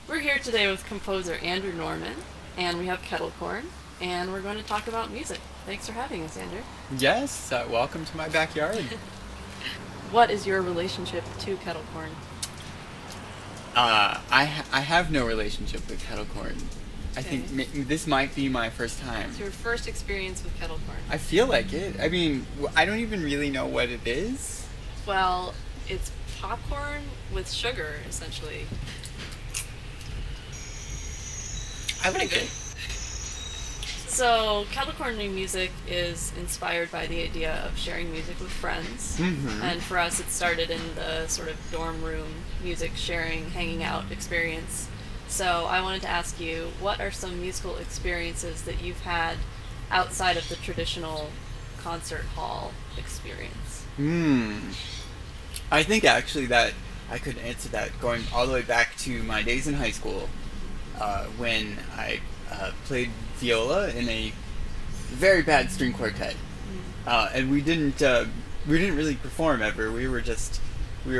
We're here today with composer Andrew Norman, and we have Kettle Corn, and we're going to talk about music. Thanks for having us, Andrew. Yes, welcome to my backyard. What is your relationship to Kettle Corn? I have no relationship with kettle corn. I Okay. think this might be my first time. It's your first experience with Kettle Corn. I feel like it. I mean, I don't even really know what it is. Well, it's popcorn with sugar, essentially. I like it. So, Kettle Corn New Music is inspired by the idea of sharing music with friends. Mm-hmm. And for us, it started in the sort of dorm room music sharing, hanging out experience. So, I wanted to ask you, what are some musical experiences that you've had outside of the traditional concert hall experience? I think actually that I could answer that going all the way back to my days in high school, when I played viola in a very bad string quartet, and we didn't really perform ever. We were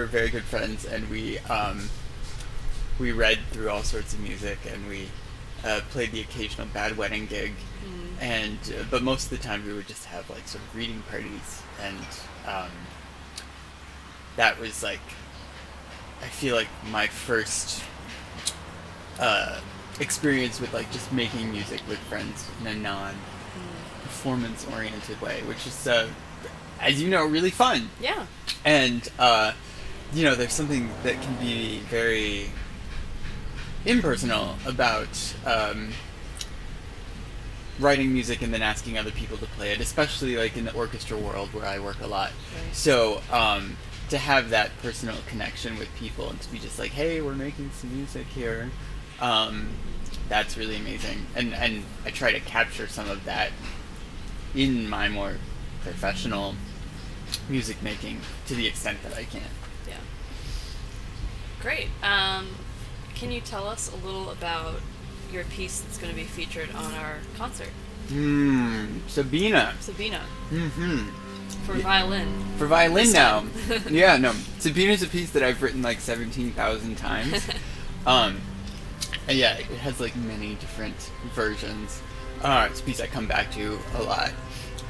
very good friends, and we read through all sorts of music, and we played the occasional bad wedding gig, and but most of the time we would just have like sort of reading parties, and that was like, I feel like my first experience with like just making music with friends in a non-performance oriented way, which is, as you know, really fun. Yeah. And there's something that can be very impersonal about writing music and then asking other people to play it, especially like in the orchestra world where I work a lot. Right. So to have that personal connection with people and to be just like, hey, we're making some music here, that's really amazing. And I try to capture some of that in my more professional music making to the extent that I can. Yeah. Great. Can you tell us a little about your piece that's going to be featured on our concert? Sabina. Sabina. Mm-hmm. For violin. For violin This now. time. Yeah, no. Sabina's a piece that I've written like 17,000 times. And yeah, it has like many different versions. It's a piece I come back to a lot.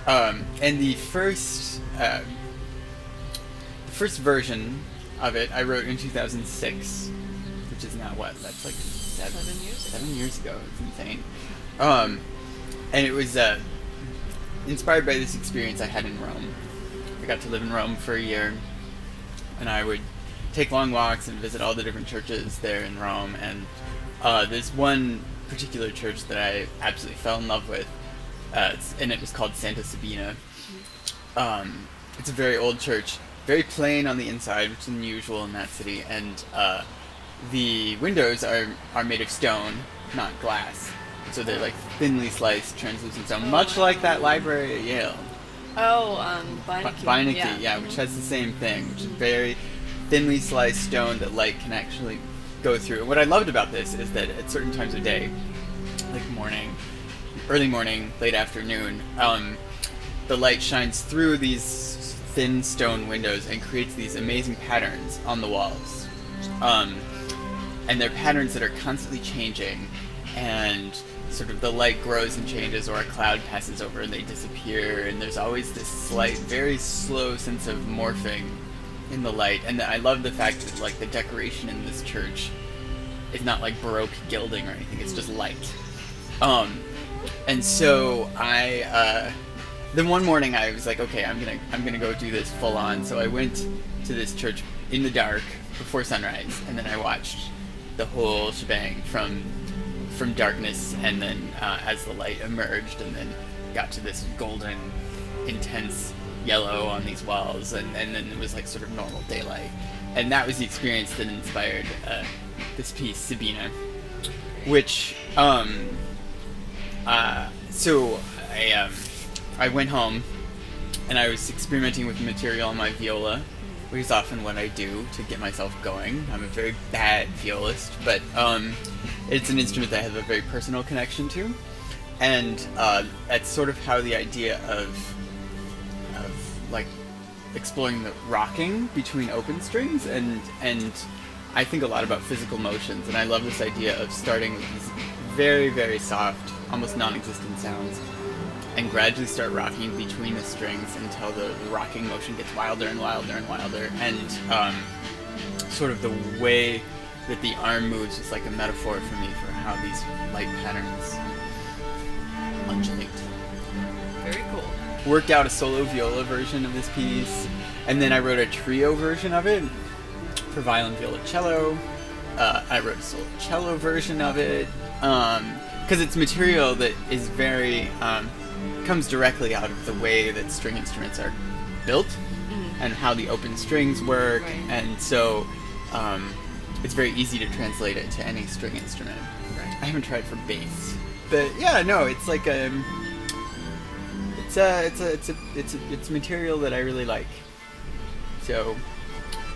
And the first version of it I wrote in 2006, which is now what? That's like 7 years ago. It's insane. And it was inspired by this experience I had in Rome. I got to live in Rome for a year, and I would take long walks and visit all the different churches there in Rome. And there's one particular church that I absolutely fell in love with, and it was called Santa Sabina. It's a very old church, very plain on the inside, which is unusual in that city, and the windows are made of stone, not glass. So they're like thinly sliced, translucent stone, much like that library at Yale. Oh, Beinecke. Beinecke, yeah, which has the same thing, which is very thinly sliced stone that light can actually go through. And what I loved about this is that at certain times of day, like morning, early morning, late afternoon, the light shines through these thin stone windows and creates these amazing patterns on the walls. And they're patterns that are constantly changing, and sort of the light grows and changes, or a cloud passes over and they disappear, and there's always this slight, very slow sense of morphing in the light. And I love the fact that like the decoration in this church is not like Baroque gilding or anything, it's just light. And so then one morning I was like, okay, I'm gonna go do this full on. So I went to this church in the dark before sunrise, and then I watched the whole shebang from darkness, and then as the light emerged, and then got to this golden, intense yellow on these walls, and then it was like sort of normal daylight. And that was the experience that inspired this piece, Sabina, which so I went home and I was experimenting with material on my viola, which is often what I do to get myself going. I'm a very bad violist, but it's an instrument that I have a very personal connection to, and that's sort of how the idea of like exploring the rocking between open strings and I think a lot about physical motions, and I love this idea of starting with these very, very soft, almost non-existent sounds, and gradually start rocking between the strings until the rocking motion gets wilder and wilder and wilder, and sort of the way that the arm moves is like a metaphor for me for how these light patterns undulate. Very cool. Worked out a solo viola version of this piece, and then I wrote a trio version of it for violin, viola, cello. I wrote a solo cello version of it, because it's material that is very, comes directly out of the way that string instruments are built, and how the open strings work, Right. and so it's very easy to translate it to any string instrument. Right. I haven't tried for bass, but yeah, no, it's like it's material that I really like, so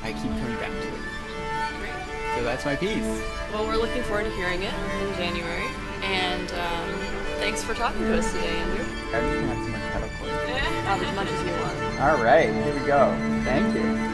I keep coming back to it. Great. So that's my piece. Well, we're looking forward to hearing it in January, and thanks for talking to us today, Andrew. I just have some more pedal chords. Not as much as you want. All right, here we go. Thank you.